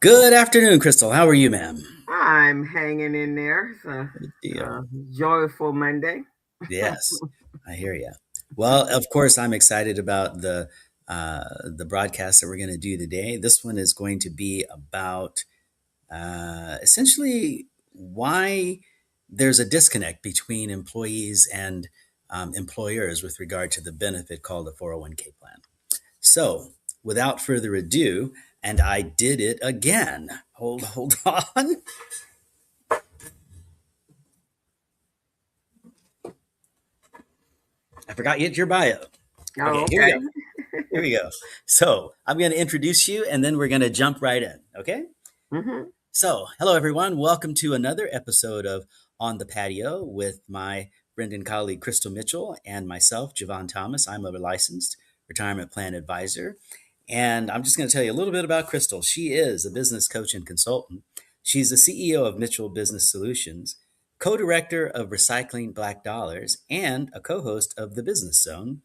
Good afternoon, Crystal. How are you, ma'am? I'm hanging in there. It's Good a deal. joyful Monday. Yes, I hear you. Well, of course, I'm excited about the broadcast that we're going to do today. This one is going to be about essentially why there's a disconnect between employees and employers with regard to the benefit called a 401k plan. So, without further ado, and I did it again. Hold on. I forgot your bio. Oh, Okay, here we okay. go. Here we go. So I'm going to introduce you and then we're going to jump right in. Okay. hmm So, hello, everyone. Welcome to another episode of On the Patio with my friend and colleague, Crystal Mitchell, and myself, Javon Thomas. I'm a licensed retirement plan advisor. And I'm just going to tell you a little bit about Crystal. She is a business coach and consultant. She's the CEO of Mitchell Business Solutions, co director of Recycling Black Dollars, and a co host of The Business Zone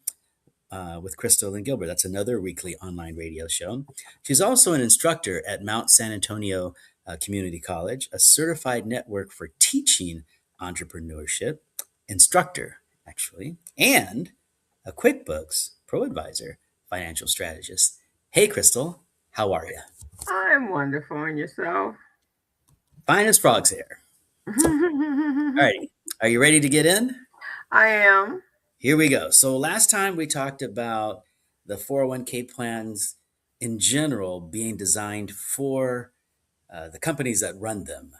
with Crystal and Gilbert. That's another weekly online radio show. She's also an instructor at Mount San Antonio Community College, a certified network for teaching entrepreneurship, instructor, actually, and a QuickBooks Pro Advisor financial strategist. Hey, Crystal, how are you? I'm wonderful. And yourself? Fine as frogs here. All I righty. Are you ready to get in? am. Here we go. So last time we talked about the 401k plans in general being designed for the companies that run them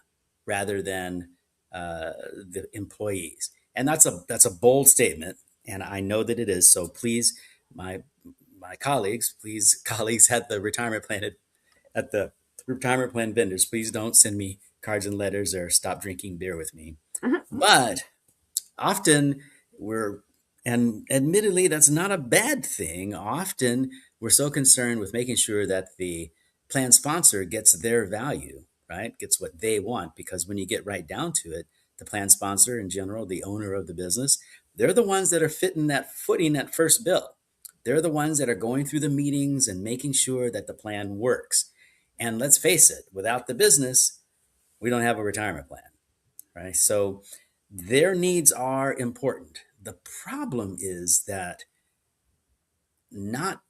rather than the employees. And that's a bold statement, and I know that it is. So please, my my colleagues, please colleagues at the retirement plan vendors, please don't send me cards and letters or stop drinking beer with me. But often we're and admittedly that's not a bad thing. Often we're so concerned with making sure that the plan sponsor gets their value, right, gets what they want, because when you get right down to it, the plan sponsor in general, the owner of the business, they're the ones that are footing that first bill. They're the ones that are going through the meetings and making sure that the plan works. And let's face it, without the business, we don't have a retirement plan, right? So their needs are important. The problem is that not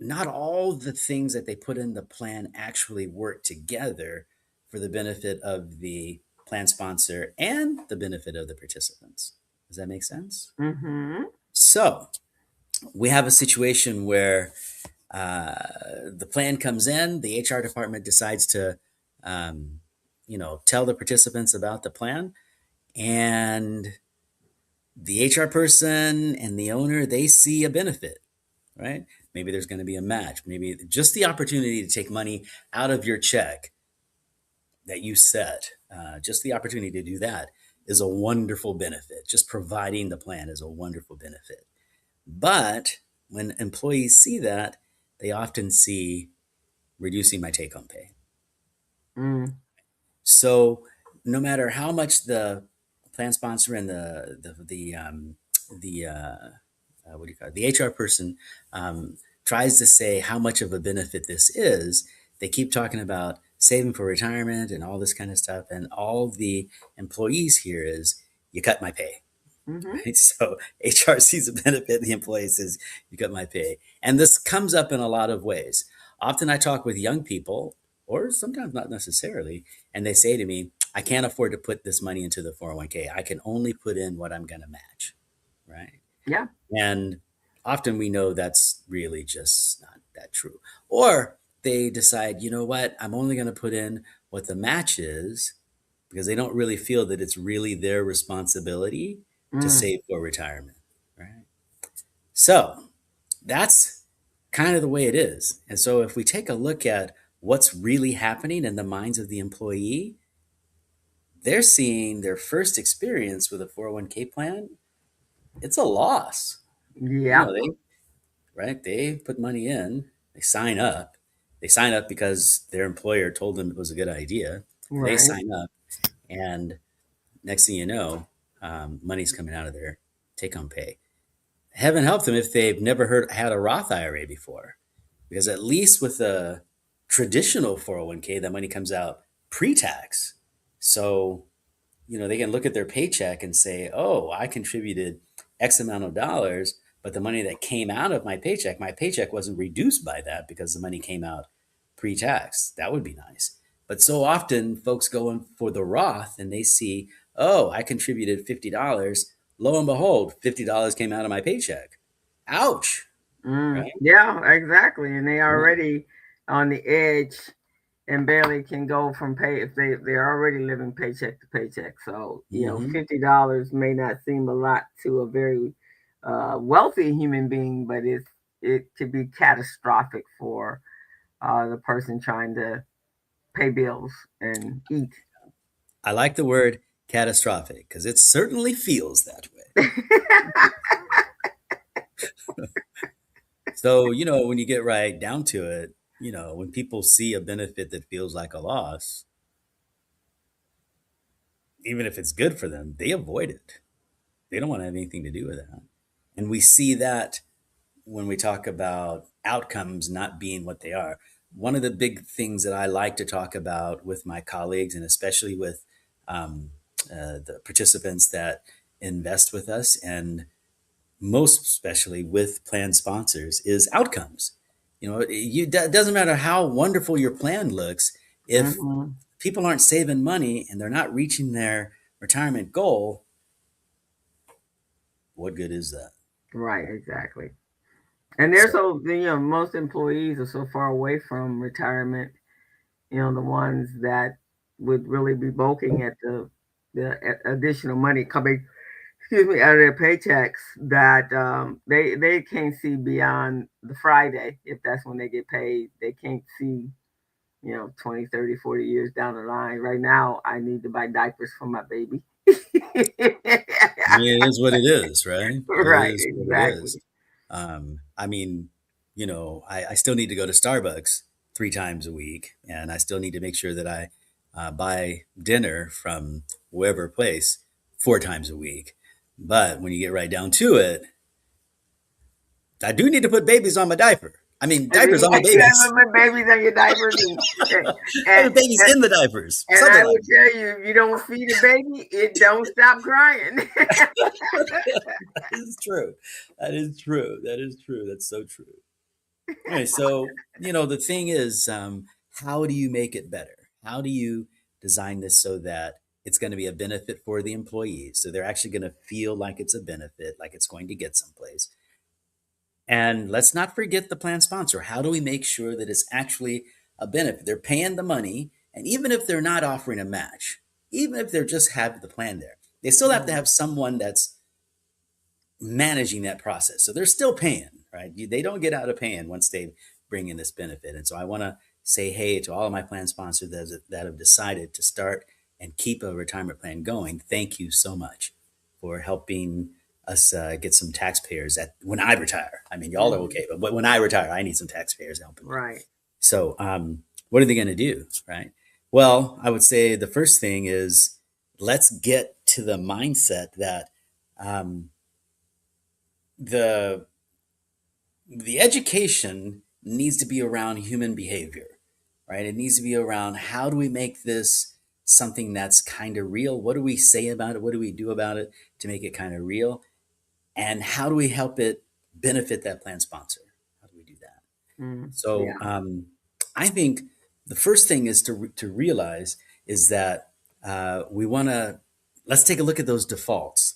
not all the things that they put in the plan actually work together for the benefit of the plan sponsor and the benefit of the participants. Does that make sense? hmm So we have a situation where the plan comes in, the HR department decides to, um, tell the participants about the plan, and the HR person and the owner, they see a benefit, right? Maybe there's going to be a match. Maybe just the opportunity to take money out of your check that you set, just the opportunity to do that is a wonderful benefit. Just providing the plan is a wonderful benefit. But when employees see that, they often see reducing my take home pay. mm So no matter how much the plan sponsor and the what do you call it, the HR person tries to say how much of a benefit this is, they keep talking about saving for retirement and all this kind of stuff. And all the employees hear is, you cut my pay, hmm right? So HR sees a benefit, the employee says, you cut my pay. And this comes up in a lot of ways. Often I talk with young people, or sometimes not necessarily, and they say to me, I can't afford to put this money into the 401k. I can only put in what I'm going to match, right? Yeah. And often we know that's really just not that true. Or they decide, you know what, I'm only going to put in what the match is because they don't really feel that it's really their responsibility to Mm. save for retirement, right? So that's kind of the way it is. And so if we take a look at what's really happening in the minds of the employee, they're seeing their first experience with a 401k plan, it's a loss. You Yeah. know, they put money in, they sign up. They sign up because their employer told them it was a good idea. They Right. sign up, and next thing you know, money's coming out of their take home pay. Heaven help them if they've never had a Roth IRA before, because at least with a traditional 401k, the money comes out pre-tax. So, they can look at their paycheck and say, oh, I contributed X amount of dollars, but the money that came out of my paycheck wasn't reduced by that because the money came out pre-tax. That would be nice. But so often folks go in for the Roth and they see, oh, I contributed $50. Lo and behold, $50 came out of my paycheck. Ouch. Right? Yeah, exactly. And they Yeah. already on the edge and barely can go from pay if they're already living paycheck to paycheck. So, Hmm. $50 may not seem a lot to a very wealthy human being, but it could be catastrophic for the person trying to pay bills and eat. I like the word catastrophic because it certainly feels that way. So, when you get right down to it, when people see a benefit that feels like a loss, even if it's good for them, they avoid it. They don't want to have anything to do with that. And we see that when we talk about outcomes not being what they are. One of the big things that I like to talk about with my colleagues, and especially with um, the participants that invest with us, and most especially with plan sponsors, is outcomes. It doesn't matter how wonderful your plan looks if Hmm. people aren't saving money and they're not reaching their retirement goal. What good is that? Right, exactly. And they're So, so most employees are so far away from retirement. The ones that would really be bulking at the additional money coming, excuse me, out of their paychecks, that they can't see beyond the Friday. If that's when they get paid, they can't see 20, 30, 40 years down the line. Right now I need to buy diapers for my baby. I mean, it is what it is, right? It Right, is what it is. exactly. I mean, I still need to go to Starbucks 3 times a week, and I still need to make sure that I buy dinner from wherever place 4 times a week. But when you get right down to it, I do need to put babies on my diaper. I mean, And diapers you on my you babies. have little babies on your diapers, and I and, mean, babies and in the diapers, and something I like would tell you, if you don't feed a baby, it don't stop crying. that. That is true. That is true. That is true. That's so true. Anyway, so the thing is, how do you make it better? How do you design this so that it's going to be a benefit for the employees? So they're actually going to feel like it's a benefit, like it's going to get someplace. And let's not forget the plan sponsor. How do we make sure that it's actually a benefit? They're paying the money, and even if they're not offering a match, even if they're just have the plan there, they still have to Mm, have someone that's managing that process. So they're still paying, right? They don't get out of paying once they bring in this benefit. And so I want to say hey to all of my plan sponsors that have decided to start and keep a retirement plan going. Thank you so much for helping us get some taxpayers at when I retire. I mean, y'all are mhm. okay, but when I retire, I need some taxpayers helping me. Right. So, what are they going to do, right? Well, I would say the first thing is let's get to the mindset that um, the the education needs to be around human behavior, right? It needs to be around how do we make this something that's kind of real? What do we say about it? What do we do about it to make it kind of real? And how do we help it benefit that plan sponsor? How do we do that? So Yeah. I think the first thing is to realize is that we want to let's take a look at those defaults.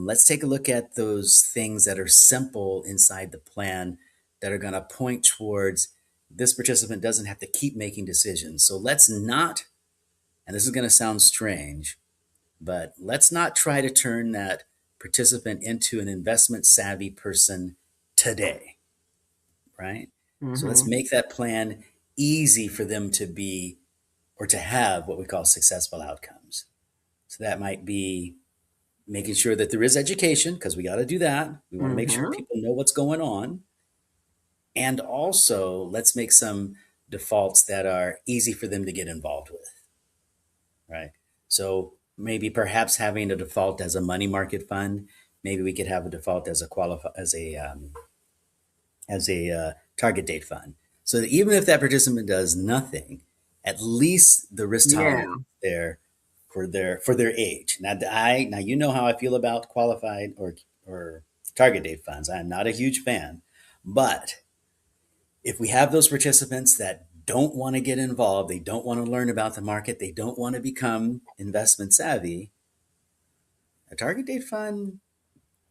Let's take a look at those things that are simple inside the plan that are going to point towards this participant doesn't have to keep making decisions. So let's not, and this is going to sound strange, but let's not try to turn that participant into an investment savvy person today, right? So let's Hmm. make that plan easy for them to be or to have what we call successful outcomes. So that might be making sure that there is education because we got to do that. We want to make sure Hmm. people know what's going on. And also, let's make some defaults that are easy for them to get involved with, right? So maybe perhaps having a default as a money market fund. Maybe we could have a default as a target date fund. So that even if that participant does nothing, at least the risk Yeah. tolerance is there for their age. Now you know how I feel about qualified or target date funds. I am not a huge fan, but if we have those participants that don't want to get involved, they don't want to learn about the market, they don't want to become investment savvy, a target date fund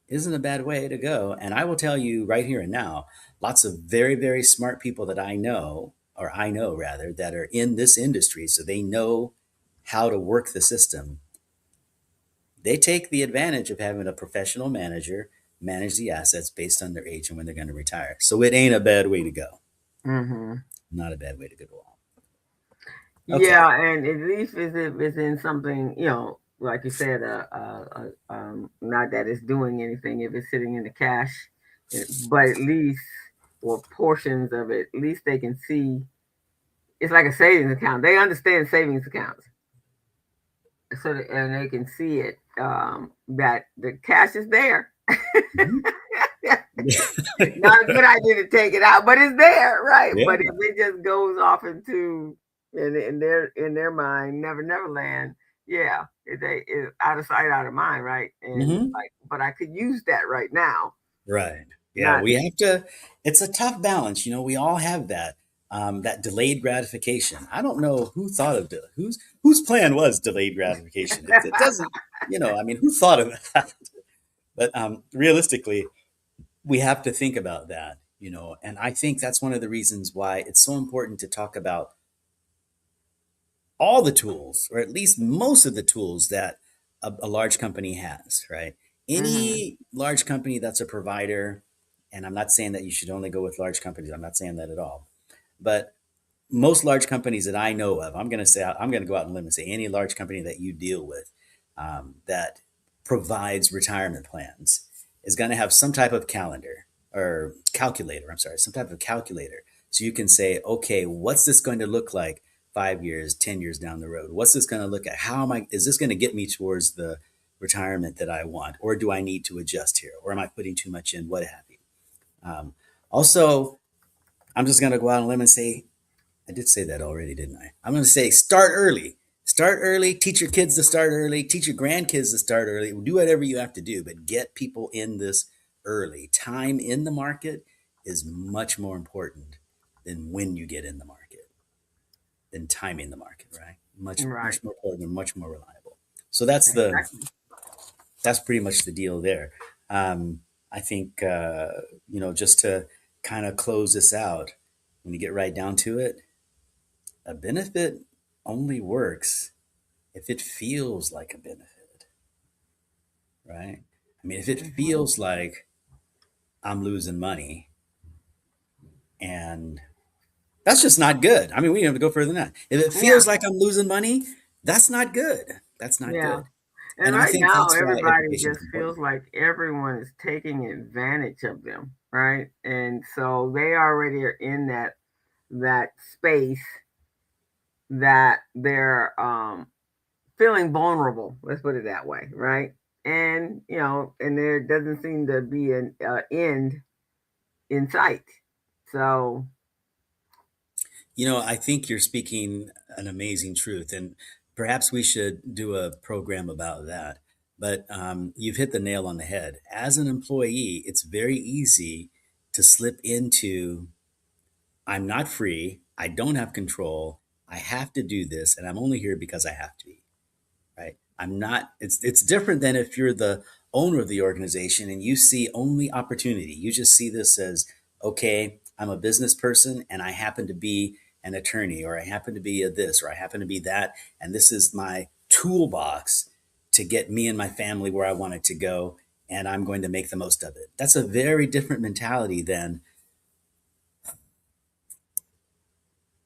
isn't a bad way to go. And I will tell you right here and now, lots of very, very smart people that I know rather, that are in this industry, so they know how to work the system. They take the advantage of having a professional manager manage the assets based on their age and when they're going to retire. So it ain't a bad way to go. Hmm. Not a bad way to go at all. Yeah, Okay. and at least if it's in something, like you said, not that it's doing anything if it's sitting in the cash, but at least, or portions of it, at least they can see. It's like a savings account. They understand savings accounts, and they can see it, that the cash is there. Mhm. Not a good idea to take it out, but it's there, right? Yeah. But if it just goes off into, in their mind, never land, yeah, out of sight, out of mind, right? And it's Hmm. like, but I could use that right now. Right. Yeah. Not We have to, it's a tough balance. You know, we all have that, that delayed gratification. I don't know who thought of it. Whose plan was delayed gratification? It doesn't, I mean, who thought of that? But realistically, we have to think about that, and I think that's one of the reasons why it's so important to talk about all the tools, or at least most of the tools that a large company has, right? hmm Any large company that's a provider, and I'm not saying that you should only go with large companies, I'm not saying that at all. But most large companies that I know of, I'm going to go out on a limb and say any large company that you deal with, that provides retirement plans, is going to have some type of calendar or calculator. I'm sorry, some type of calculator. So you can say, okay, what's this going to look like 5 years, 10 years down the road? What's this going to look at? How am I? Is this going to get me towards the retirement that I want, or do I need to adjust here, or am I putting too much in? What have you? Also, I'm just going to go out on a limb and say I did say that already, didn't I? I'm going to say start early. Start early. Teach your kids to start early. Teach your grandkids to start early. Do whatever you have to do, but get people in this early. Time in the market is much more important than when you get in the market, than timing the market, right? Much, Right. much more important and much more reliable. So Exactly. that's pretty much the deal there. I think, just to kind of close this out, when you get right down to it, a benefit only works if it feels like a benefit, right? I mean, if it Hmm. feels like I'm losing money, and that's just not good. I mean, we don't have to go further than that. If it Yeah. feels like I'm losing money, that's not good. That's not Yeah. good. And And I right think now, that's why everybody education just is important. feels like everyone is taking advantage of them, right? And so they already are in that space that they're feeling vulnerable. Let's put it that way, right? And and there doesn't seem to be an end in sight. So, I think you're speaking an amazing truth, and perhaps we should do a program about that. But you've hit the nail on the head. As an employee, it's very easy to slip into I'm not free, I don't have control, I have to do this, and I'm only here because I have to be, right? I'm not, it's different than if you're the owner of the organization and you see only opportunity. You just see this as, okay, I'm a business person and I happen to be an attorney, or I happen to be a this, or I happen to be that, and this is my toolbox to get me and my family where I want it to go, and I'm going to make the most of it. That's a very different mentality than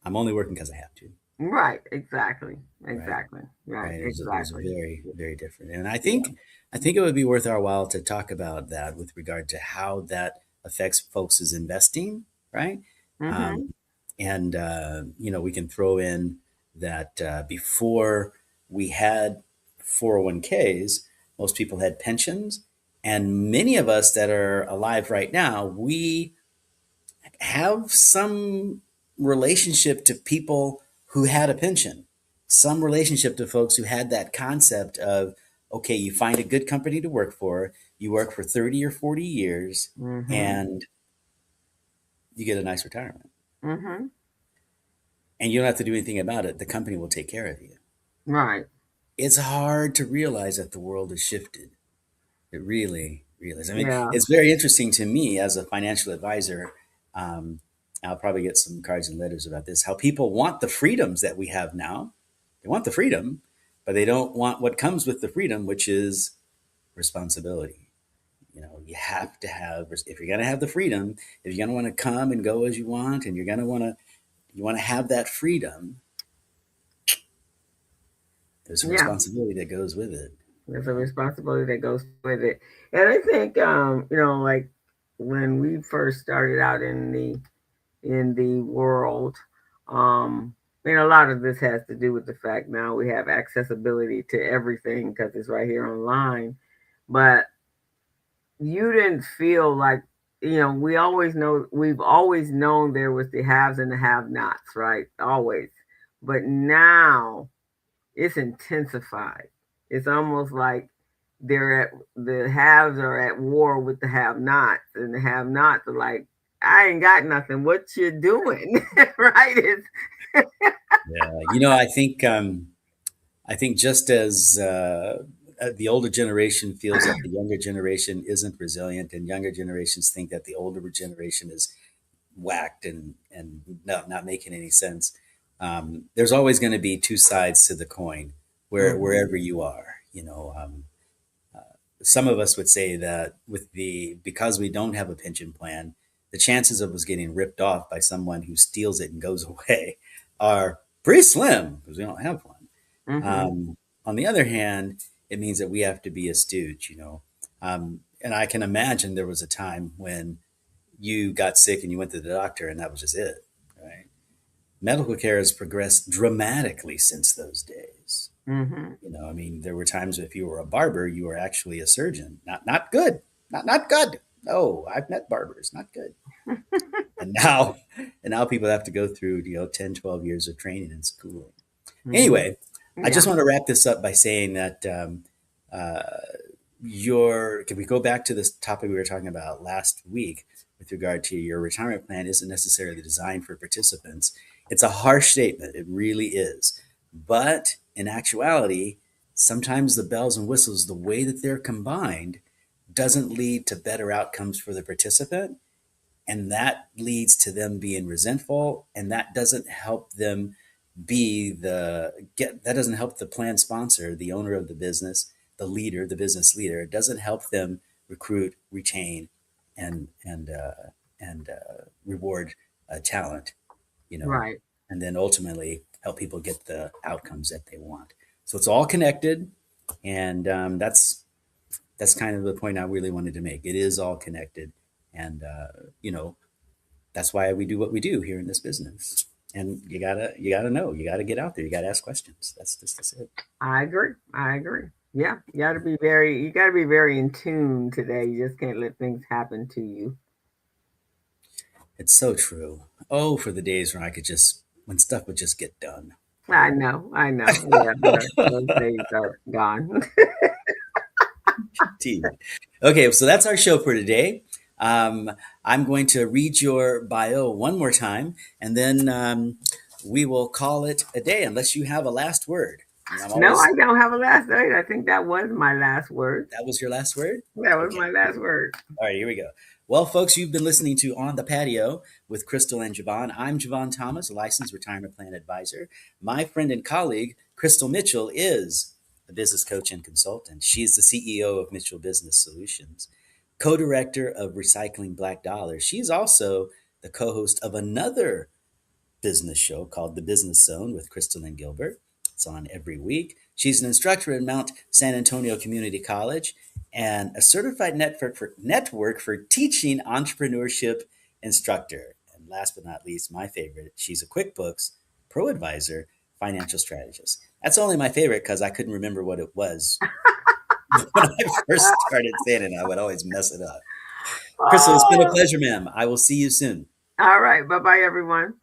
I'm only working because I have to, right, exactly, right? exactly, right, Right. There's a exactly. very, very different. And Yeah. I think it would be worth our while to talk about that with regard to how that affects folks' investing, right? Hmm. Um, and, we can throw in that before we had 401ks, most people had pensions. And many of us that are alive right now, we have some. relationship to people who had a pension, some relationship to folks who had that concept of, okay, you find a good company to work for, you work for 30 or 40 years, Mhm. and you get a nice retirement. Mhm. And you don't have to do anything about it. The company will take care of you. Right. It's hard to realize that the world has shifted. It really, really is. I mean, Yeah. it's very interesting to me as a financial advisor. Um, I'll probably get some cards and letters about this. How people want the freedoms that we have now. They want the freedom, but they don't want what comes with the freedom, which is responsibility. You know, you have to have, if you're going to have the freedom, if you're going to want to come and go as you want, and you're going to want to, you want to have that freedom, there's a Yeah. responsibility that goes with it. There's a responsibility that goes with it. And I think like when we first started out in the world, a lot of this has to do with the fact now we have accessibility to everything because it's right here online. But you didn't feel like, we've always known there was the haves and the have nots, right? Always. But now it's intensified. It's almost like the haves are at war with the have nots, and the have nots are like, I ain't got nothing. What you doing? Right? It's Yeah, I think just as the older generation feels that the younger generation isn't resilient, and younger generations think that the older generation is whacked and not making any sense. There's always going to be two sides to the coin, Mhm. wherever you are. Some of us would say that because we don't have a pension plan, the chances of us getting ripped off by someone who steals it and goes away are pretty slim because we don't have one. Mhm. On the other hand, it means that we have to be astute, and I can imagine there was a time when you got sick and you went to the doctor and that was just it, right? Medical care has progressed dramatically since those days. Mhm. I mean, there were times if you were a barber, you were actually a surgeon. Not good. Not good. No, I've met barbers, not good. And now and now people have to go through, 10, 12 years of training and schooling. Mhm. Anyway, I Yeah. just want to wrap this up by saying that uh, can we go back to this topic we were talking about last week with regard to your retirement plan isn't necessarily designed for participants. It's a harsh statement. It really is. But in actuality, sometimes the bells and whistles, the way that they're combined, doesn't lead to better outcomes for the participant. And that leads to them being resentful. And that doesn't help them that doesn't help the plan sponsor, the owner of the business, the leader, the business leader. It doesn't help them recruit, retain, and reward talent, you know, Right. and then ultimately help people get the outcomes that they want. So it's all connected, and that's kind of the point I really wanted to make. It is all connected, and you know that's why we do what we do here in this business. And you gotta know, you gotta get out there, you gotta ask questions. That's it. I agree. I agree. Yeah. You got to be very in tune today. You just can't let things happen to you. It's so true. Oh, for the days when stuff would just get done. I Oh, know. I know. Yeah. Those days are gone. indeed. Okay, so that's our show for today. Um, I'm going to read your bio one more time, and then we will call it a day, unless you have a last word. And I'm No, always I don't have a last word. I think that was my last word. That was your last word. That was Okay. my last word. All right, here we go. Well, folks, you've been listening to On the Patio with Crystal and Javon. I'm Javon Thomas, a licensed retirement plan advisor. My friend and colleague, Crystal Mitchell, is a business coach and consultant. She is the CEO of Mitchell Business Solutions, co director of Recycling Black Dollars. She's also the co host of another business show called The Business Zone with Crystal and Gilbert. It's on every week. She's an instructor at Mount San Antonio Community College and a certified network for teaching entrepreneurship instructor. And last but not least, my favorite, she's a QuickBooks Pro Advisor financial strategist. That's only my favorite because I couldn't remember what it was when I first started saying it. I would always mess it up. Crystal, it's been a Oh, pleasure, ma'am. I will see you soon. all right. Bye bye, everyone.